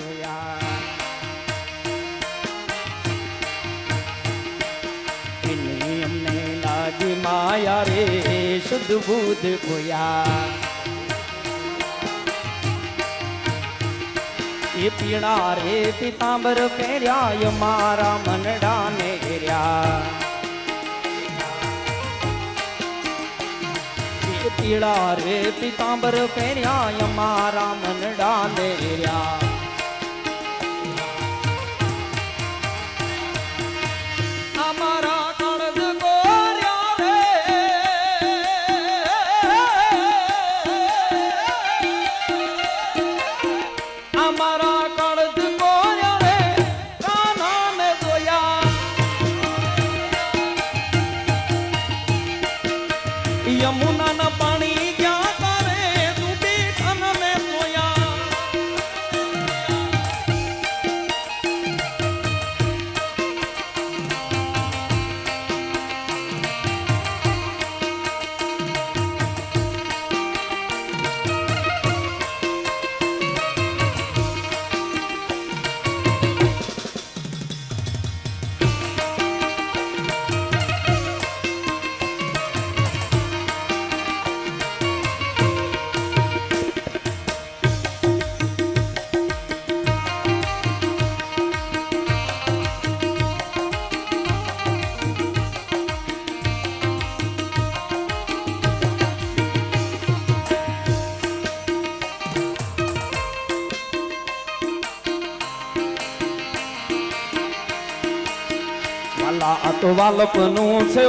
જોયા એની અમને લાગી માયા રે શુદ્ધ બુદ્ધ ખોયા એ પીળા રે પિતાંબર પહેર્યા મારા મનડાને ઘેર્યા એ પીળા રે પિતાંબર પહેર્યા મારા મનડાને ઘેર્યા અમારા કળદ ગોર્યા રે અમારા यमुना ना पानी क्या करे तू भी धन में सोया तो वालपनों से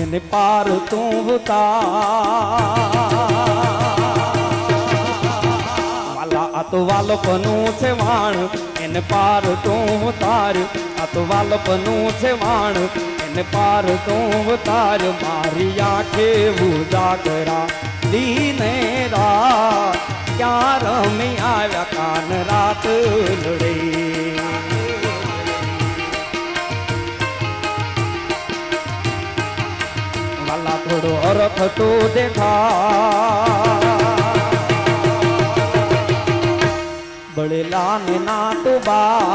इन पार तू वाला तो वालपनों से वाण इन पार तू तार तो वालपनों से वाण इन पार तू तार मारी आंखें उजागरा दीने रात क्या रमी आया कान रात लड़े वाला थोड़ो अर्थ तो देखा बड़े लाने ना तो वाला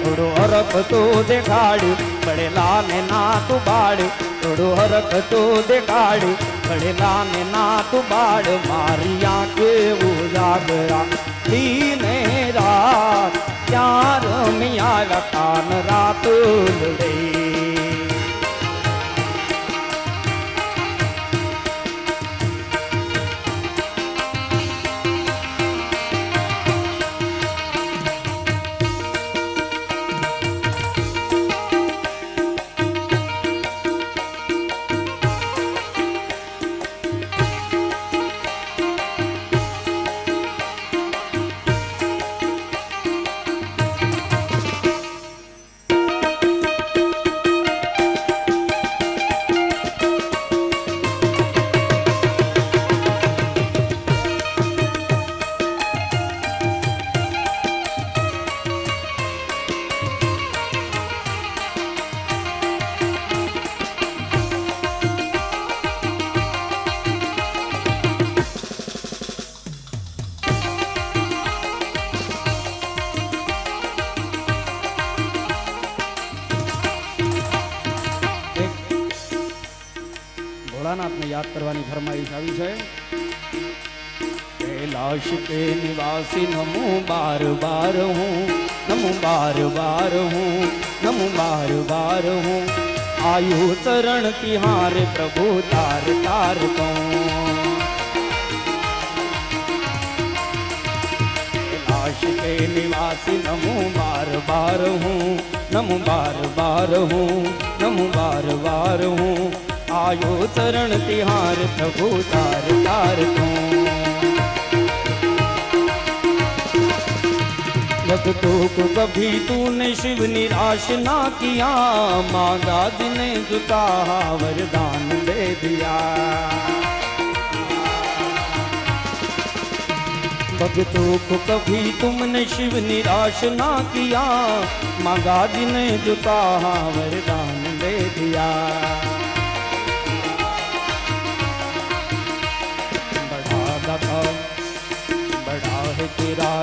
थोड़ो अर्थ तो देखाड़ बड़े लाने ना तो बाड़ थोड़ो हरख तो देखाड़ बड़े लाने ना तो बाड़ मारी आंखें उजागरा दीने रात यार मिया कान रात लड़े भोलानाथ ने याद करवानी फरमाइश आई है कैलाश के निवासी नमो बार बार हूँ नमो बार बार हूँ नमो बार बार हूँ आयु चरण तिहार प्रभु तार तार को कैलाश के निवासी नमो बार बार हूँ नमो बार बार हूँ नमो बार बार हूँ आयो चरण तिहार प्रभु तार तार को भक्तों को कभी तूने शिव निराश ना किया मांगा जिन्हें जुटा वरदान दे दिया भक्तों को कभी तुमने शिव निराश ना किया मांगा जिन्हें जुटा वरदान दे दिया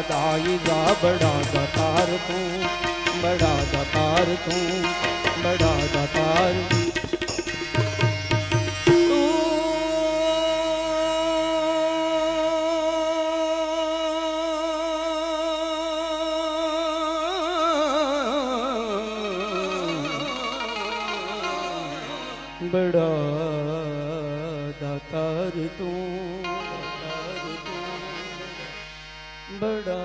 दाई जा बड़ा दातार तू, बड़ा दातार तू, बड़ा दातार बड़ा दातार तू, बड़ा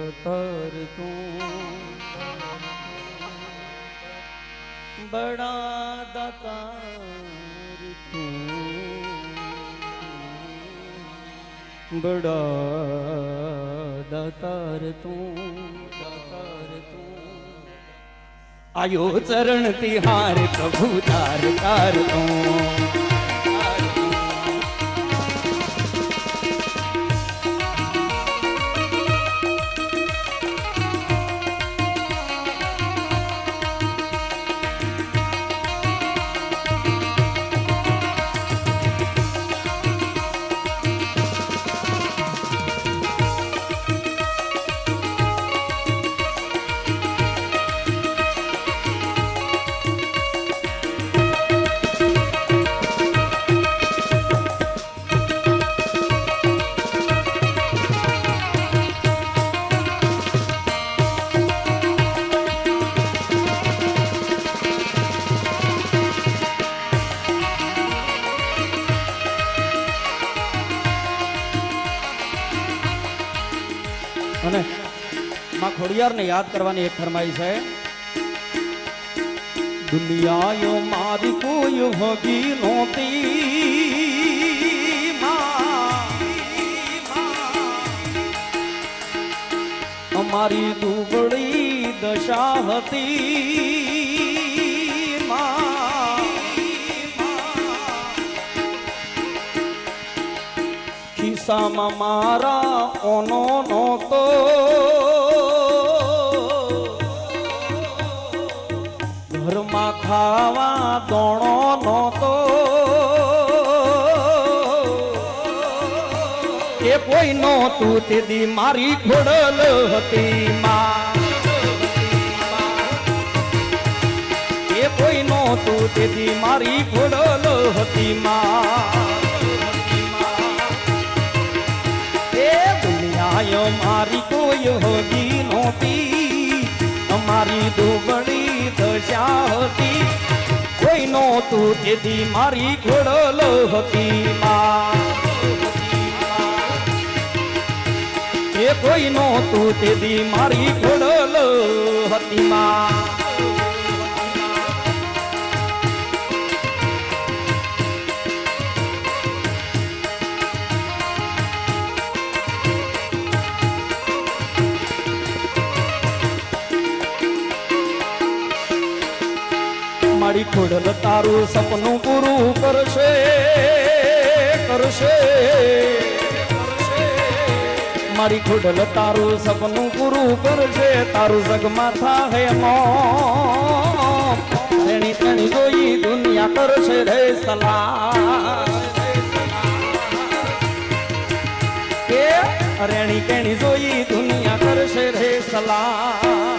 दातार तू, बड़ा दातार तू, बड़ा दातार तू, दातार तू। आयो चरण तिहार प्रभु तार तार तू, અને માં ખોડિયારને યાદ કરવાની એક ફરમાઈશ છે। દુનિયાઓ મારી કોઈ હોગી નહોતી અમારી દુબળી દશા હતી ખિસ્સામાં મારા ઓનો નહોતો ઘરમાં ખાવા દોણો નહોતો એ કોઈ નહોતું તેથી મારી ખોડલ હતી માં એ કોઈ નહોતું તેથી મારી ખોડલ હતી માં मारी कोई होगी नोती हमारी दुबड़ी दशा होती कोई नो तू तेदी मारी घोड़लो होती माँ ये कोई नो तू तेदी मारी घोड़लो होती माँ મારી ખોડલ તારું સપનું પૂરું કરશે કરશે મારી ખોડલ તારું સપનું પૂરું કરશે તારું જગમાં થાય મોં તેણી તેણી જોઈ દુનિયા કરશે રે સલાહ કે રેણી કેણી જોઈ દુનિયા કરશે રે સલાહ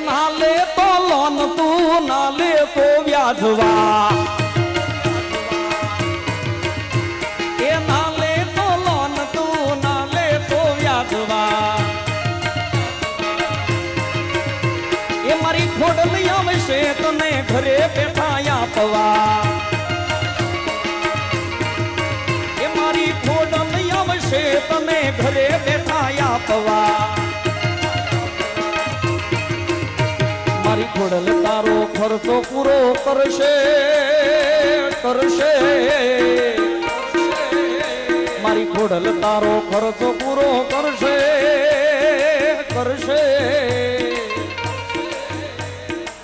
नाले तो लोन तू नाले तो व्याधवा नाले तो लोन तू नाले तो व्याधवा मारी खोडली आवशे तने घरे बैठा आपवा मारी खोडली आवशे तने घरे बैठा आपवा ખોડલ તારો ખર્ચો પૂરો કરશે કરશે મારી ખોડલ તારો ખર્ચો પૂરો કરશે કરશે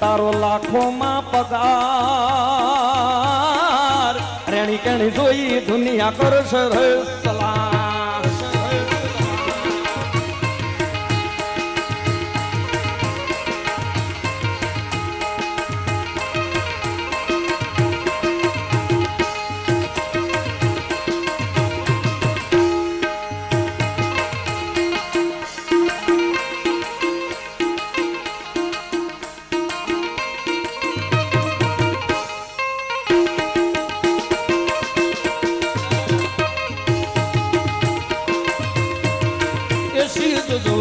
તારો લાખોમાં પગાર રેણી કેણી જોઈ દુનિયા કરશે રે સલાહ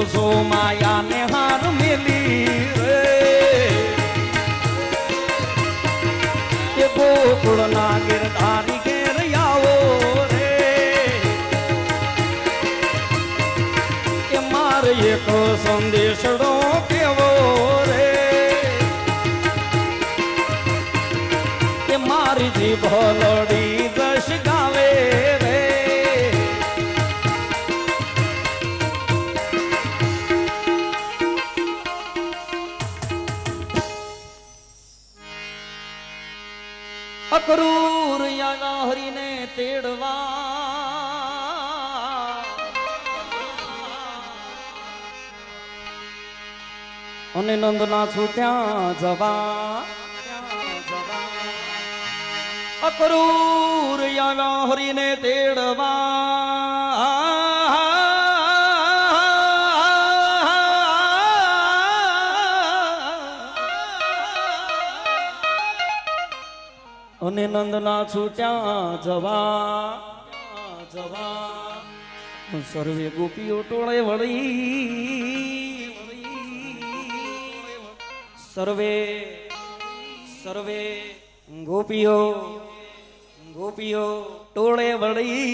જો માયા ને હાર મેલી રે કે ગોકુળ ના ગિરધારી ઘેર આવો રે કે મારે એક સંદેશડો કેવો રે કે મારી જીભ લડી દશ ગાવે રે અક્રૂર યા હરીને તેડવા અને નંદના છૂટ્યા જવા અક્રૂર યા હરીને તેડવા અને નંદના છૂટ્યા જવા જવા સર્વે ગોપીઓ ટોળે વળી સર્વે સર્વે ગોપીઓ ગોપીઓ ટોળે વળી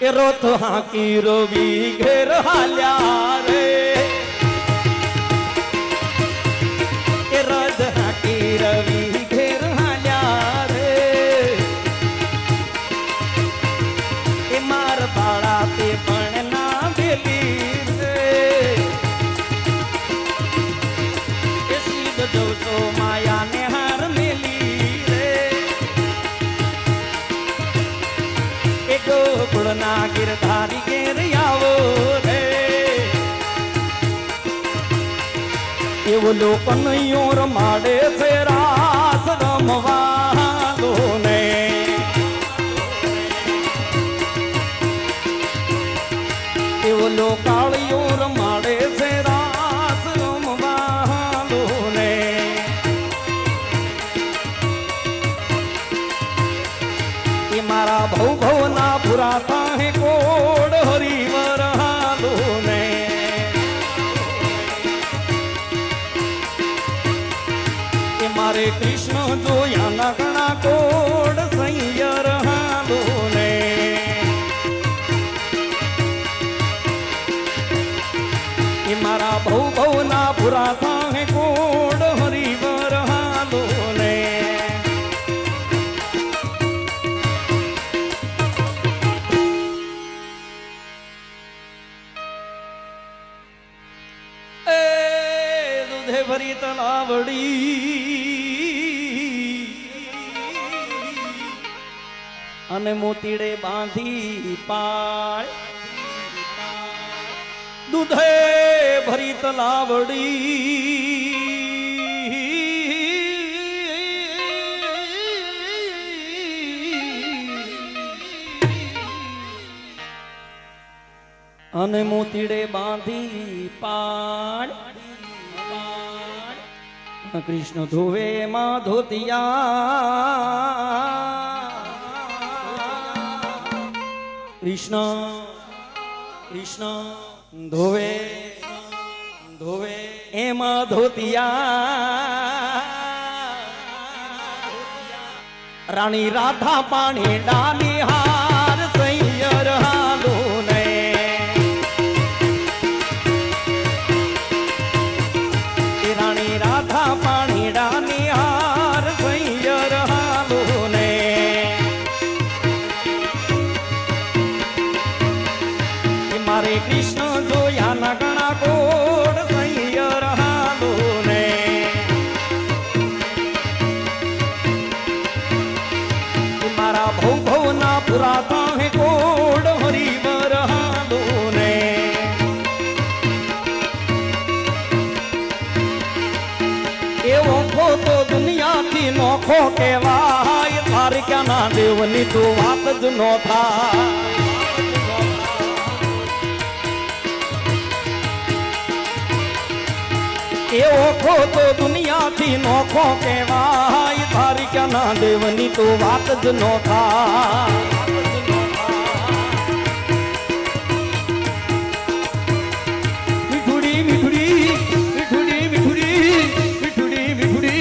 એ રોથ હાકી રવિ ઘેર હાલ્યા રે રવિ ઘેર હાલ્યા રે એ માર બાળા તે પણ ના ભેલી રે એ સીધ જવસો માયા ને હાર મેલી રે એ ગોકુળ ના ગિરધારી ઘેર આવો રે એવો લોકો નૈયો રમાડે છે રાસ રમવાનો ને એવો લોકાળીઓ રમાડે છે રાસ રમવાનો ને એ મારા ભવ ભવના પુરાતા હે કોડ હરિવર હાલો ને મારે કૃષ્ણ જોયા ના ઘણા કોડ સૈયર હાલો ને એ મારા ભવ ભવના પુરા થાય કોડ હરિવર હાલો ને એ દૂધે ભરી તલાવડી અને મોતીડે બાંધી પાળ દૂધે ભરી તલાવડી અને મોતીડે બાંધી પાળ કૃષ્ણ ધોવે માં ધોતિયા કૃષ્ણ કૃષ્ણ ધોવે ધોવે એમાં ધોતિયા રાણી રાધા પાણી ડાલી હાર સૈયર હાલો ને राधा पाणी निहार सैयर हालो ने मारे कृष्ण जोया न गणा कोड सैयर हालो ने मारा भौ भौ ना पुराता है कोड हरिवर हालो ने एवो खो तो दुनिया थी नोखो केवाय तार क्या ना देवनी तो वात ज नो था एवो खो तो दुनिया थी नोखो केवाय तारी क्या ना देवनी तो वात ज नो था मिठुड़ी मिठुड़ी मिठुड़ी मिठुड़ी मिठुड़ी मिठुड़ी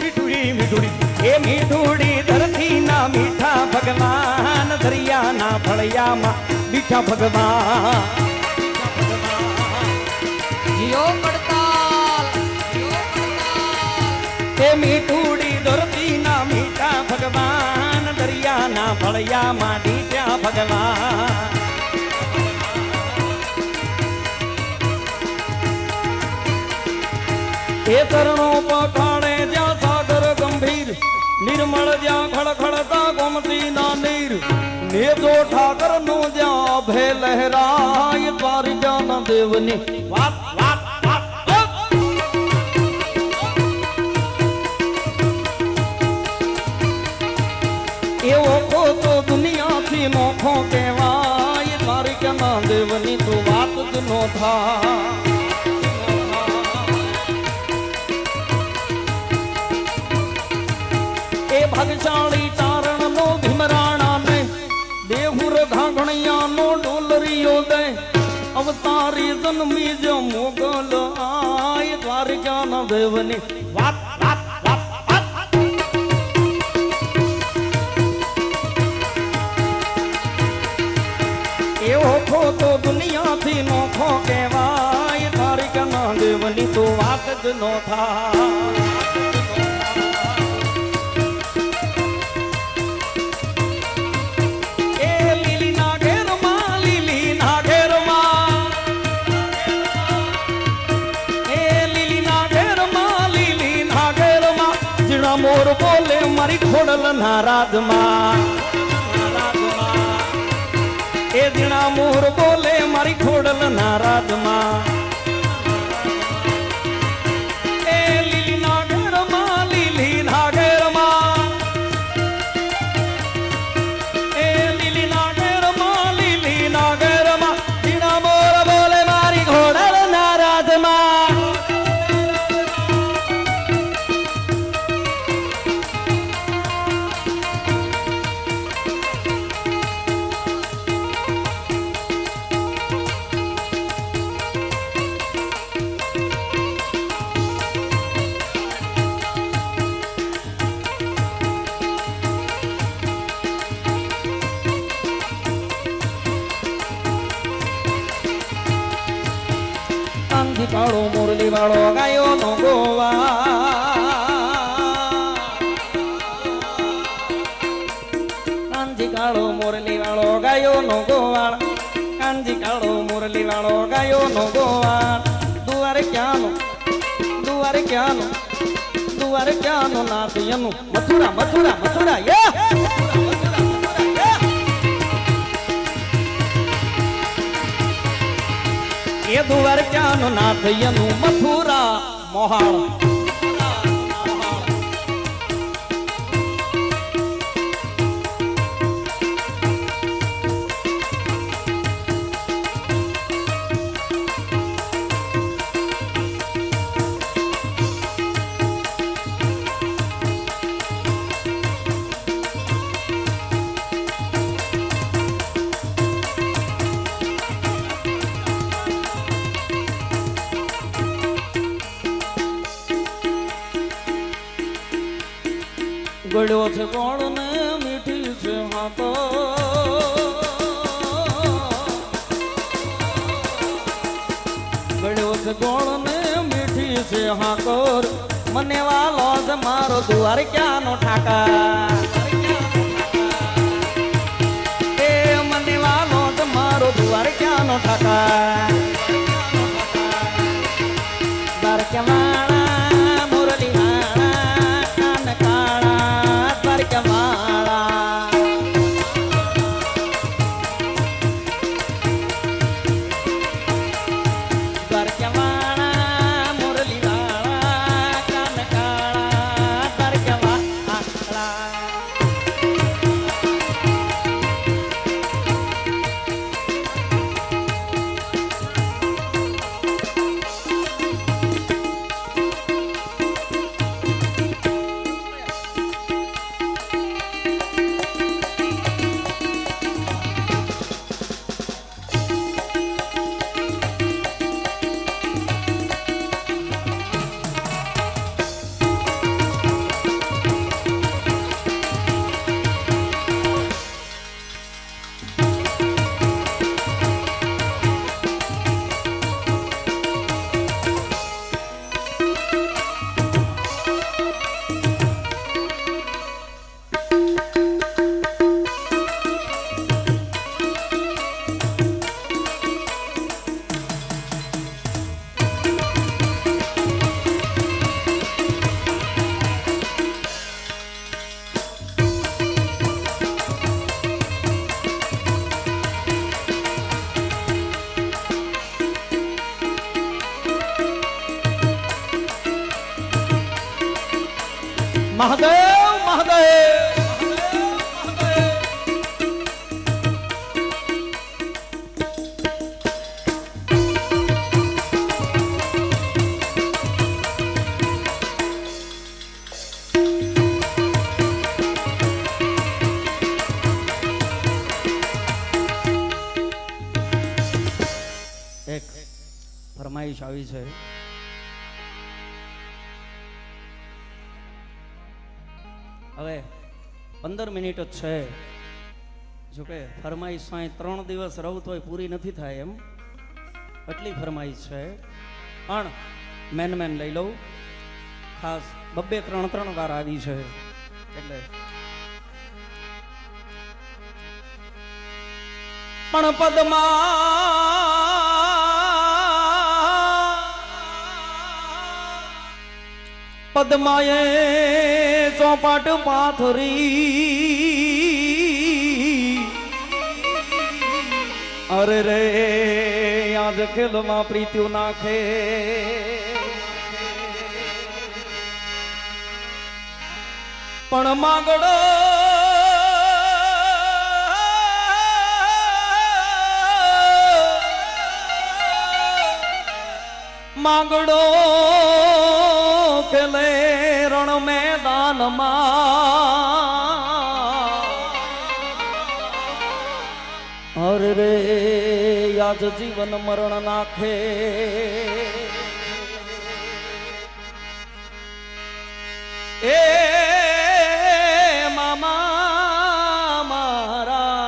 मिठुड़ी मिठुड़ी ए मिठुड़ी धरती ना मीठा भगवान दरिया ना फड़िया मा मीठा भगवान मीठूड़ी दुर्ती ना मीठा भगवान दरिया ना फड़िया माटी क्या भगवान ए चरणों पखाड़े जा सागर गंभीर निर्मल जा खड़खड़ता गोमती ना नीर ने जो ठाकर नो जा भे लहराय द्वार जाना देवनी वात वात एवो को तो दुनिया थी नोखो केवाय तारी क्या ना देवनी तो वात ज नो था ए भगशाली चारण नो भीमराणा ने देहुर घाघणिया नो डोलरियो दे अवतारी जन्मी जो मोगल आय तारी क्या ना देवनी वात वात एवो खो तो दुनिया थी नोखो केवाय तारी का ना देवनी तो वात ज नो था ए लीली नागेर माँ लीली नागेर माँ ए लीली नागेर माँ लीली नागेर माँ जिना मोर बोले मारी खोड़ल नाराज माँ ए दिना मोर बोले मारी खोड़ल नाराज माँ ए लीली नागेर माँ लीली नागेर माँ ए लीली नागेर माँ लीली नागेर माँ दिना मोर बोले मारी खोड़ल नाराज माँ काळो मुरली वाळो गायो नो गोवा कांजी काळो मुरली वाळो गायो नो गोवा कांजी काळो मुरली वाळो गायो नो गोवा दुआरे क्यानो नाथ यनु मथुरा मथुरा मथुरा ये ये दुआर क्यानो नाथ यनु मथुरा मोहाल गड़ो से कौन ने मीठी से हाथों गड़ो से कौन ने मीठी છે હાકોર મને વાલો જ મારો દુવાર ક્યાંનો ઠાકા એ મને વાલો જ મારો દુવાર ક્યાંનો ઠાકા દ્વારકાવાળા મુરલી વાળા કાન કાળા દ્વારકાવાળા દ્વારકાવાળા મુરલી વાળા કાન કાળા દ્વારકાવાળા મહાદેવ મહાદેવ એક ફરમાઈશ આવી છે હવે 15 મિનિટ જ છે જોકે ફરમાઈશ 3 દિવસ રહું તોય પૂરી નથી થાય એમ એટલી ફરમાઈશ છે પણ મેન લઈ લઉં ખાસ 2-3 વાર આવી છે એટલે પણ પદ્માએ ચોપાટ પાથરી અરે રે આજ ખેલમાં પ્રીત્યુ નાખે પણ માગડો માગડો ખેલે રણ મેદાનમાં અરે રે આજ જીવન મરણ નાખે એ મામા મારા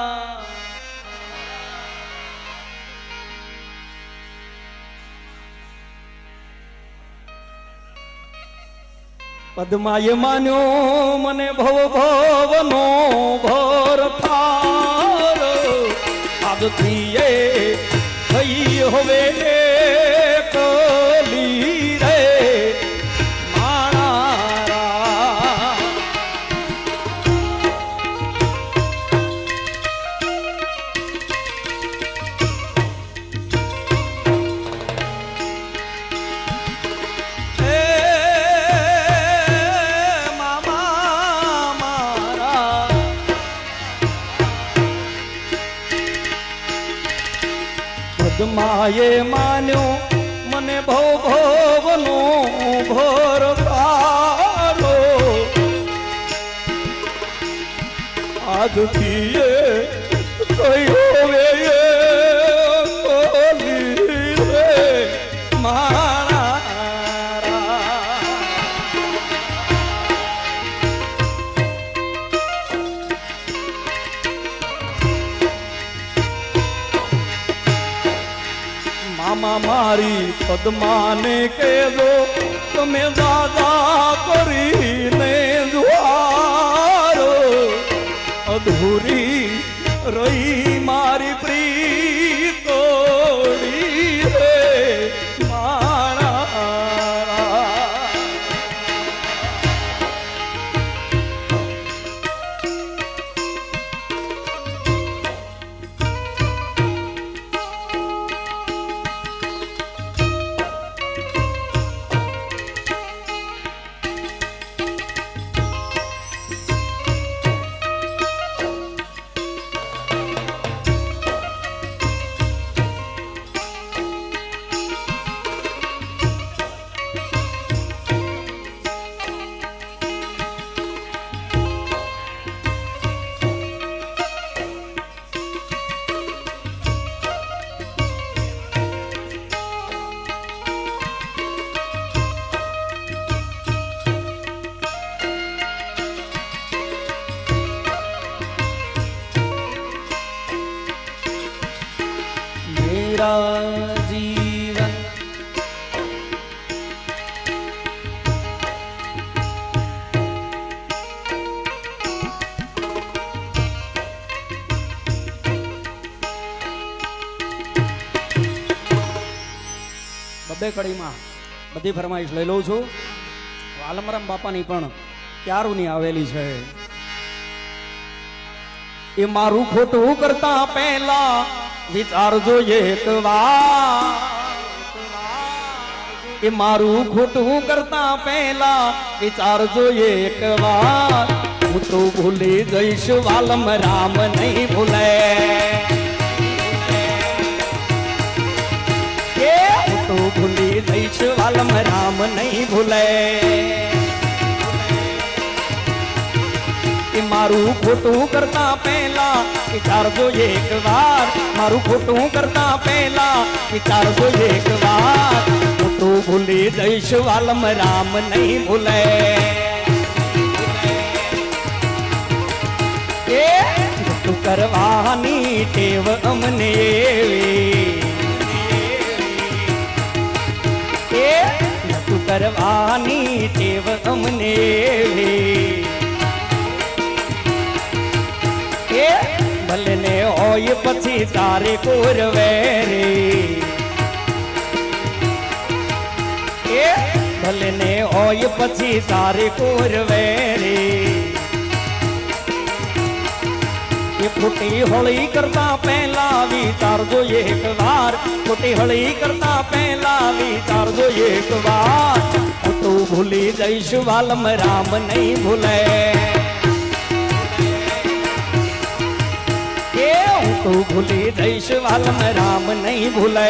પદ્માએ માન્યો મને ભવ ભવનો ભર થાર આજથી એ થઈ હવે કલી રે મારા પદ્માએ માન્યો મને ભવ ભવનો ભર થારો આજથી એ કયો વે કોલી રે મારા મામા મારી પદ્માને કહેજો તમે દાદા કરીને જુવારો અધૂરી રહી મારી પ્રીતોડી રે માણા जीवन બબ્બે કડીમાં બધી ફરમાઈશ લઈ લઉં છું. આલમરામ બાપાની પણ ક્યારની આવેલી છે. એ મારું ખોટું કરતા પહેલા વિચારજો એક વાર. એ મારું ખોટું કરતા પહેલા વિચારજો એક વાર. હું તો ભૂલી જઈશ વાલમ રામ નહીં ભૂલે. હું તો ભૂલી જઈશ વાલમ રામ નહીં ભૂલે. મારું ખોટું કરતા પહેલા વિચારજો એક વાર. મારું ખોટું કરતા પહેલા વિચારજો એક વાર. હું તો ભૂલી જઈશ વાલમ રામ નહીં ભૂલે. એ તું કરવાની ટેવ અમને એ તું કરવાની ટેવ અમને ભલે ને હોય પછી તારે કોરવે રે. એ ભલે ને હોય પછી તારે કોરવે રે. એ ખોટી હોળી કરતા પહેલા વિચારજો એક વાર. ખોટી હોળી કરતા પહેલા વિચારજો એક વાર. હું તો ભૂલી જઈશ વાલમ રામ નહીં ભૂલે. તો ભૂલી જઈશ વાલમ રામ નહીં ભૂલે.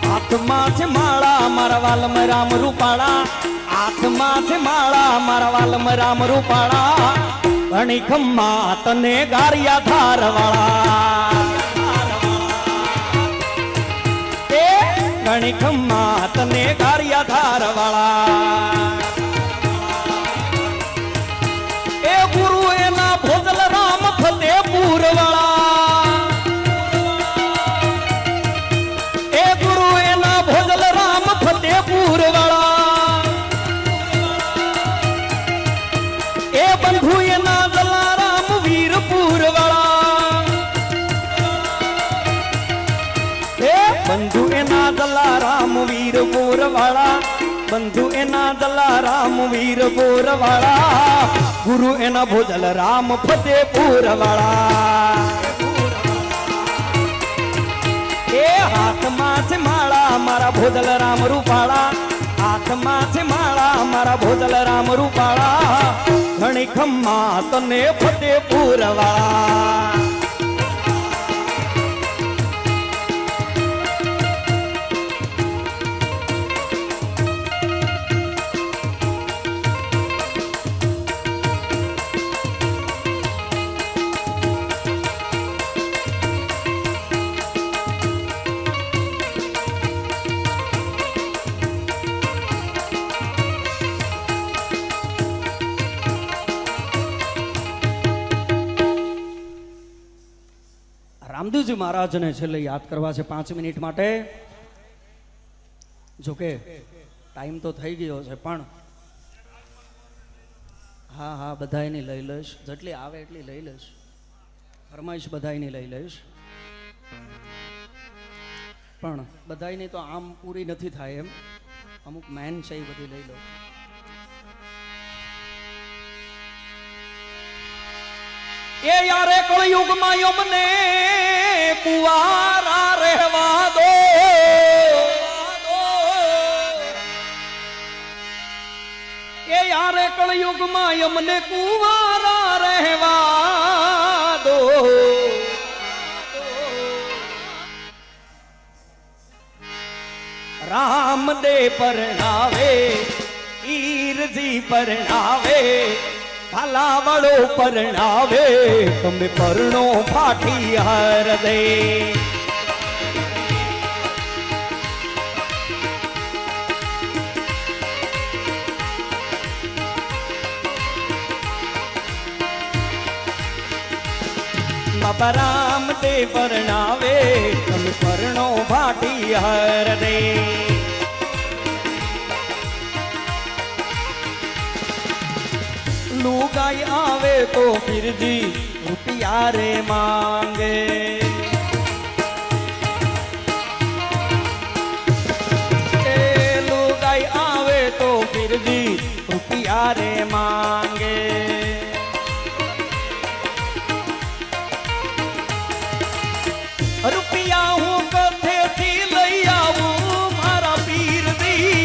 હાથમાં છે માળા મારા વાલમ રામ રૂપાળા. હાથમાં છે માળા મારા વાલમ રામ રૂપાળા. ઘણી ખમ્મા તને ગારિયા ધારવાળા. એ ઘણી ખમ્મા તને ગારિયા ધારવાળા. એ ગુરુ એના ભોજલ રામ ફતેપુર વાળા. ફતેપુર વાળા. એ બંધુ એના જલારામ વીરપુર વાળા. એ બંધુ એના જલારામ વીરપુર વાળા. બંધુ એના જલારામ વીરપુર વાળા. ગુરુ એના ભોજલ રામ ફતેપુર વાળા. એ હાથમાં છે માળા મારા ભોજલ રામ રૂપાળા. હાથમાં છે માળા મારા ભોજલ રામ રૂપાળા. ઘણી ખમ્મા તને ફતેપુર વાળા. રામદેવજી મહારાજને છેલ્લે યાદ કરવા છે 5 મિનિટ માટે. જોકે ટાઈમ તો થઈ ગયો છે, પણ હા હા બધાયની લઈ લઈશ, જેટલી આવે એટલી લઈ લઈશ. ફરમાઈશ બધાયની લઈ લઈશ, પણ બધાયની તો આમ પૂરી નથી થાય એમ. અમુક મેન છે એ બધી લઈ લો. એ યારે કળયુગમાં યમને કુવારા રહેવા દો. એ યારે કળયુગમાં યમને કુવારા રહેવા દો. રામદેવ પરણાવે, ઈરજી પરણાવે, ભાલાવાળો પરણાવે, તમે પરણો ફાટી હાર દે. બાબા રામદેવ પરણાવે, તમે પરણો ફાટી હાર દે. લુગાઈ આવે તો ફિરજી રૂપિયા રે માંગે. એ લુગાઈ આવે તો ફિરજી રૂપિયા રે માંગે. રૂપિયા હું કથેથી લઈ આવું મારા પીરજી.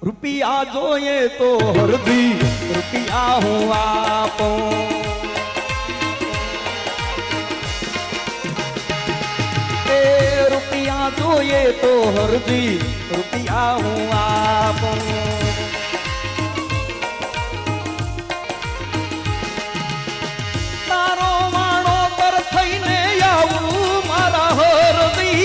રૂપિયા જોઈએ તો હરદી રૂપિયા હું આપું. એ રૂપિયા જોઈએ તો હરદી રૂપિયા હું આપું. તારો વાણો પર થઈને આવું મારા હરદી.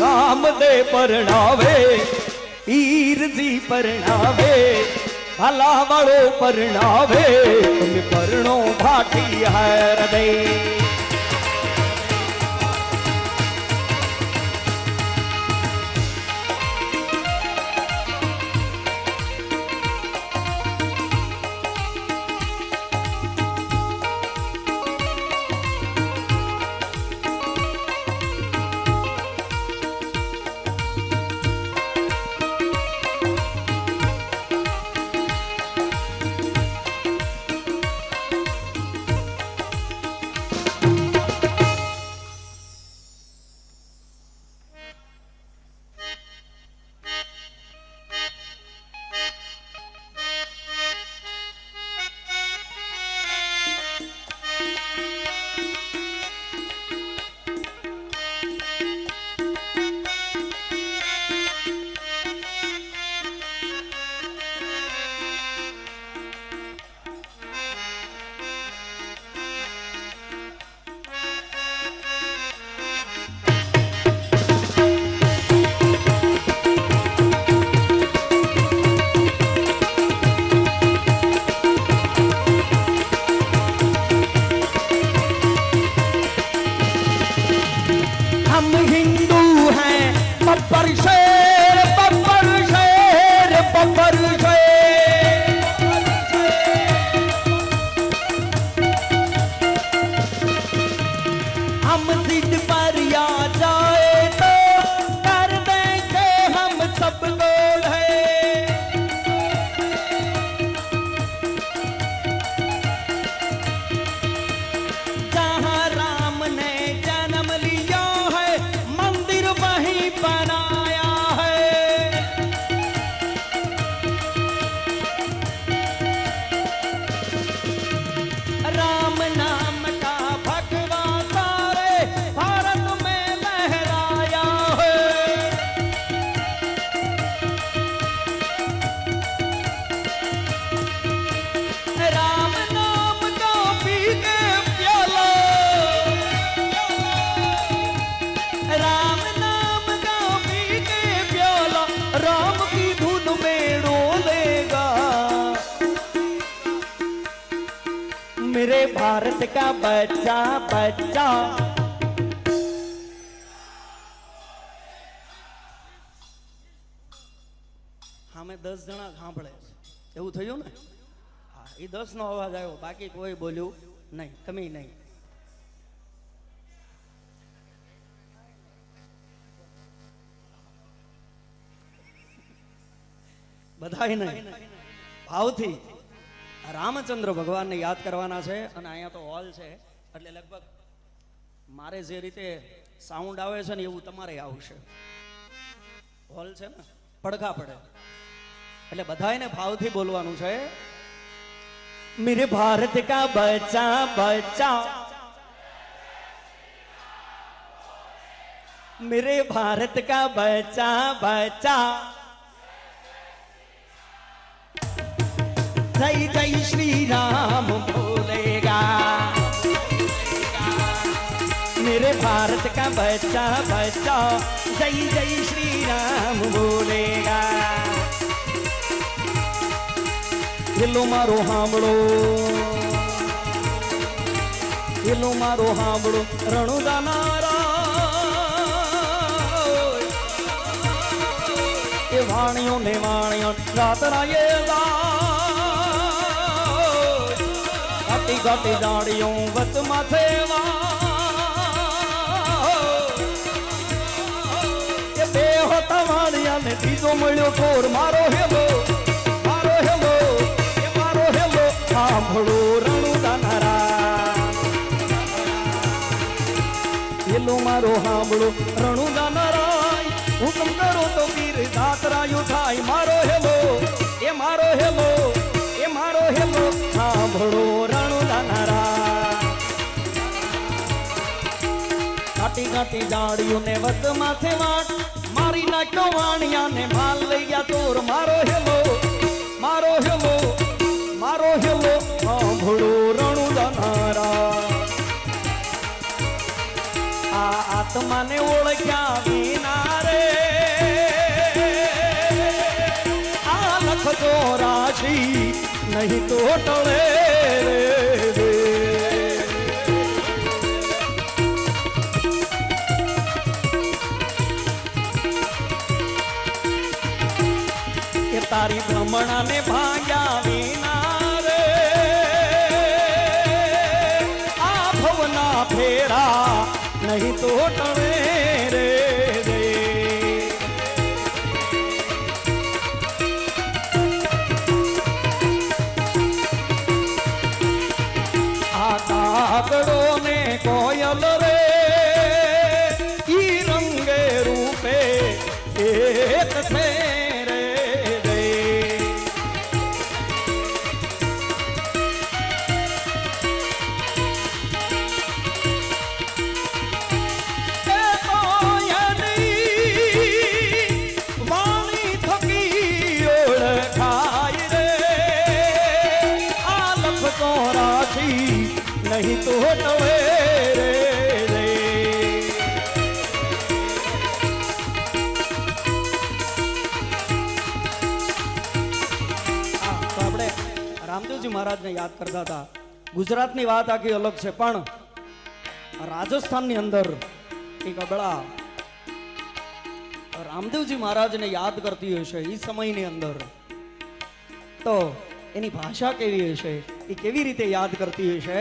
રામદેવ પરણાવે, ઈરજી પરણાવે, ભાલાવાળો પરણાવે, તમે પરણો ફાટી હાર દે. भारत का बच्चा बच्चा। અમે 10 જણા સાંભળે એવું થયું ને? હા, એ 10 નો અવાજ આવ્યો, બાકી કોઈ બોલ્યું નહીં, તમે નહીં. બધાય નહીં, ભાવથી રામચંદ્ર ભગવાનને યાદ કરવાના છે. અને અહીંયા તો હોલ છે એટલે લગભગ મારે જે રીતે સાઉન્ડ આવે છે ને એવું તમારે આવશે. હોલ છે ને, પડઘા પડે એટલે બધાને ભાવથી બોલવાનું છે. मेरे भारत का बच्चा बच्चा, मेरे भारत का बच्चा बच्चा, जय जय श्री राम बोलेगा. मेरे भारत का बच्चा बच्चा, जय जय श्री राम बोलेगा. હેલો મારો હાંભળો, હેલો મારો હાંભળો રણુદાનારા એ વાણિયો ને વાણિયો રાત રાયેલા ઘાટી ઘાટી દાડીઓ વચમાં થેવા એ બે હોતા વાણિયા ને ત્રીજો મળ્યો ઠોર મારો હેલો, મારો હેલો, સાંભળો રણુદાનારા. હેલો મારો સાંભળો રણુદાનારા, હુકમ કરો તો વીર દાતરાયું થાય. મારો હેલો, એ મારો હેલો, એ મારો હેલો, સાંભળો રણુદાનારા. કાટી કાટી જાડિયું ને વત માથે વાટ મારી નાખ્યો વાણિયા ને માલ લઈ ગયા ચોર. મારો હેલો, મારો હેલો, મારો હેલો, સાંભળો રણુદાનારા. આ આત્માને ઓળખ્યા વિના રે આ લખ ચોરાશી નહીં તો ટળે રે. એ તારી ભ્રમણાને ભાગ્યા વિના ફેરા નહીં તો ટળે રે. આ કાગડો ને કોયલ રે ઈ રંગે રૂપે એક છે રે. નહીં તો ટળે રે. આપણે રામદેવજી મહારાજને યાદ કરતા હતા. ગુજરાતની વાત આખી અલગ છે, પણ રાજસ્થાનની અંદર એક અબળા રામદેવજી મહારાજને યાદ કરતી હશે એ સમયની અંદર, તો એની ભાષા કેવી હશે, એ કેવી રીતે યાદ કરતી હશે.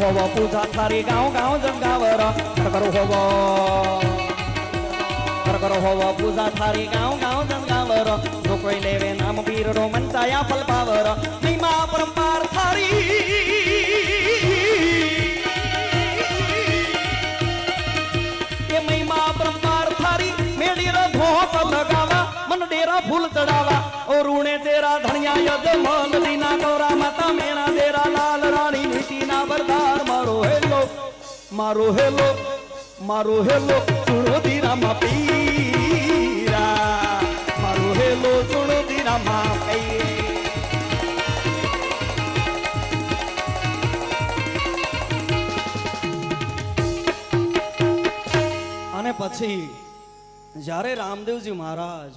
હોવો પૂજા થારી ગાँव गाँव જંગાવર કરો હોવો, કરો હોવો પૂજા થારી ગાँव गाँव જંગાવર. જો કોઈ લેવે નામ વીર રો મનસાયા ફલ પાવર. મહિમા પરંપાર થારી એ મહિમા પરંપાર થારી મેળી રો ધોપ લગાવા મન ડેરા ફૂલ ચડાવા. ઓ રૂણે તેરા ધણિયા યજમાન દીના ગૌરા માતા મેણા દેરા લાલ રાણી નીતિના વરદાર. મારો હેલો, મારો હેલો, મારો હેલો સુણો ધીરામાં પી વીરા મારું હેલો સુણો દીરા માં કઈ અને પછી જ્યારે રામદેવજી મહારાજ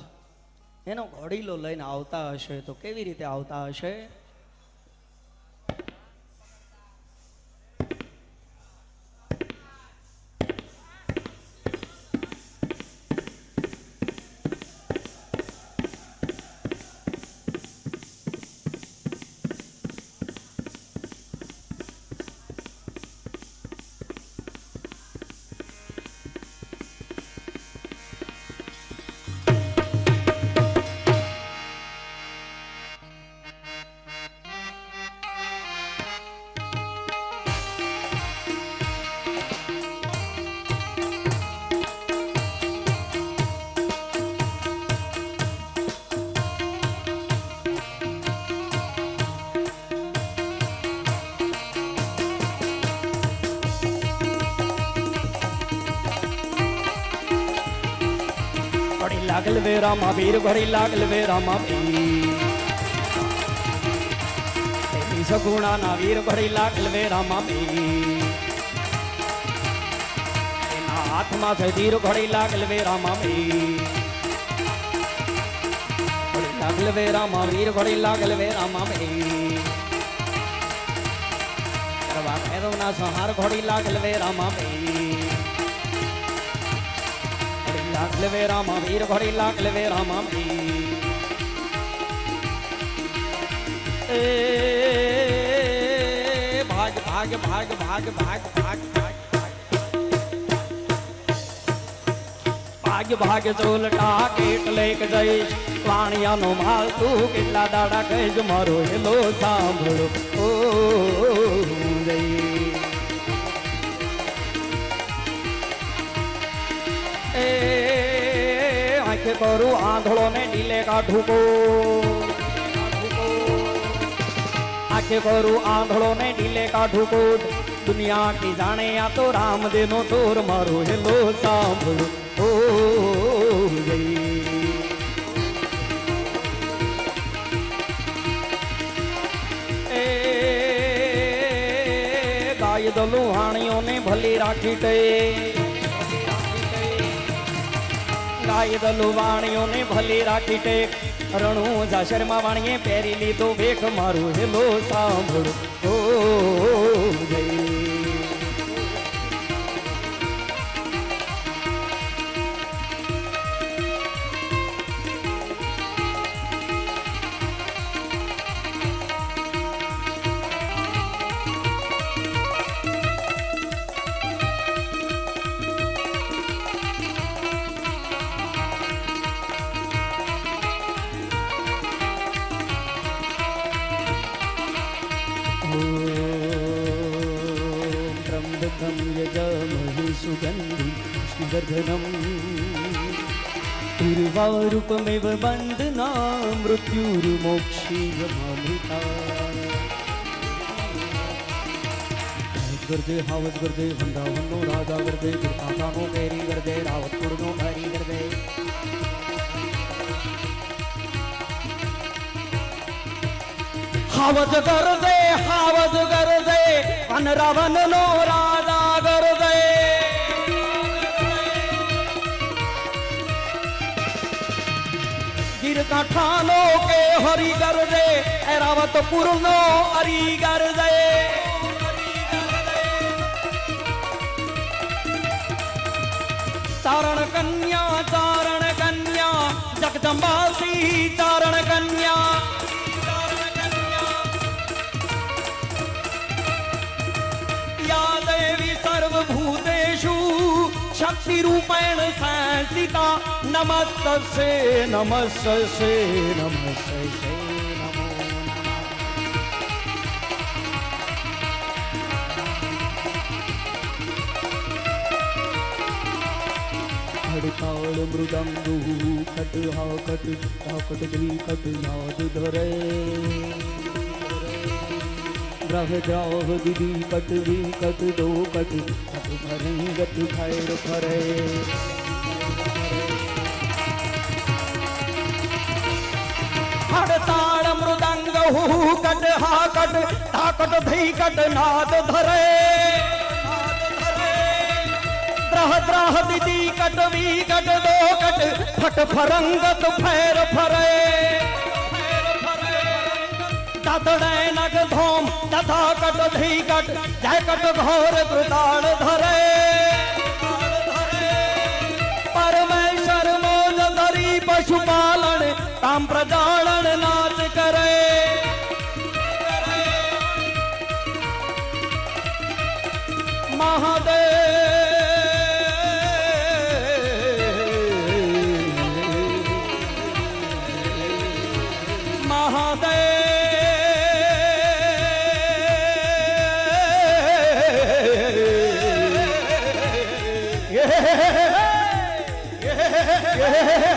એનો ઘોડીલો લઈને આવતા હશે તો કેવી રીતે આવતા હશે? लागल वे रामा वीर घड़ी लागल वे रामा वीर सगुणा ना वीर घड़ी लागल वे रामा वीर हाथ में से तीर घड़ी लागल वे रामा वीर लागल वे रामा वीर घड़ी लागल वे रामा वीर ना संहार घड़ी लागल वे रामा वीर लागल वे रामा वीर घड़ी लागल वे रामा वीर भाग भाग भाग भाग भाग भाग भाग भाग चोलटा केट लेक जईश वाणिया नो माल तू केटला दाड़ा कहेज मारो हेलो सांभळो ओ जई आंखें करू आंधड़ों ने ढीले का ढूको आंखें करू आंधड़ों ने ढीले का ढूको दुनिया की जाने या तो राम देनो तोर मारो हेलो सांभळो ओ जई गाय दलुहाणियों ने भली राखी टे गाय दलुवाणियों ने भली राखी टेक रणु जा शर्मा वाणिये पेरी लीधो वेख मारू हेलो सांभळो ओ जई ब्रह्मदं यजामहे सुगन्धिं पुष्टिवर्धनम् उर्वारुकमेव बन्धना मृत्युर्मोक्षीयमामृता गर्दे हावज गर्दे वृंदावनो राजा गर्दे गिरकानो कैरी गर्दे रावतपुरनो हरी गर्दे हावज गर्दे वन रावण नो राजा गर्दे गिर काठानो के हरी गर्दे रावतपुर नो हरी गर्दे चारण कन्या जगदम्बासी चारण कन्या या देवी सर्वभूतेषु शक्ति रूपेण संस्थिता नमस्तस्यै नमस्तस्यै नमस्तस्यै नमो हड़ताल मृदंगु कट हा कट दी कट याद धरे ग्रह द्राव दीदी कट वी कट दो कट भरे गट खैर खरे हु कट हा कट धाकट धी कट नाद धरे द्रह द्रह दीदी कट वी कट दो कट फट फरंगत फैर फरे ततड़े नग धोम तथा कट धी कट जय कट घोर कृताल धरे परमेश्वर मोज धरी पशुपालन काम प्रजालन नाच करे महादेव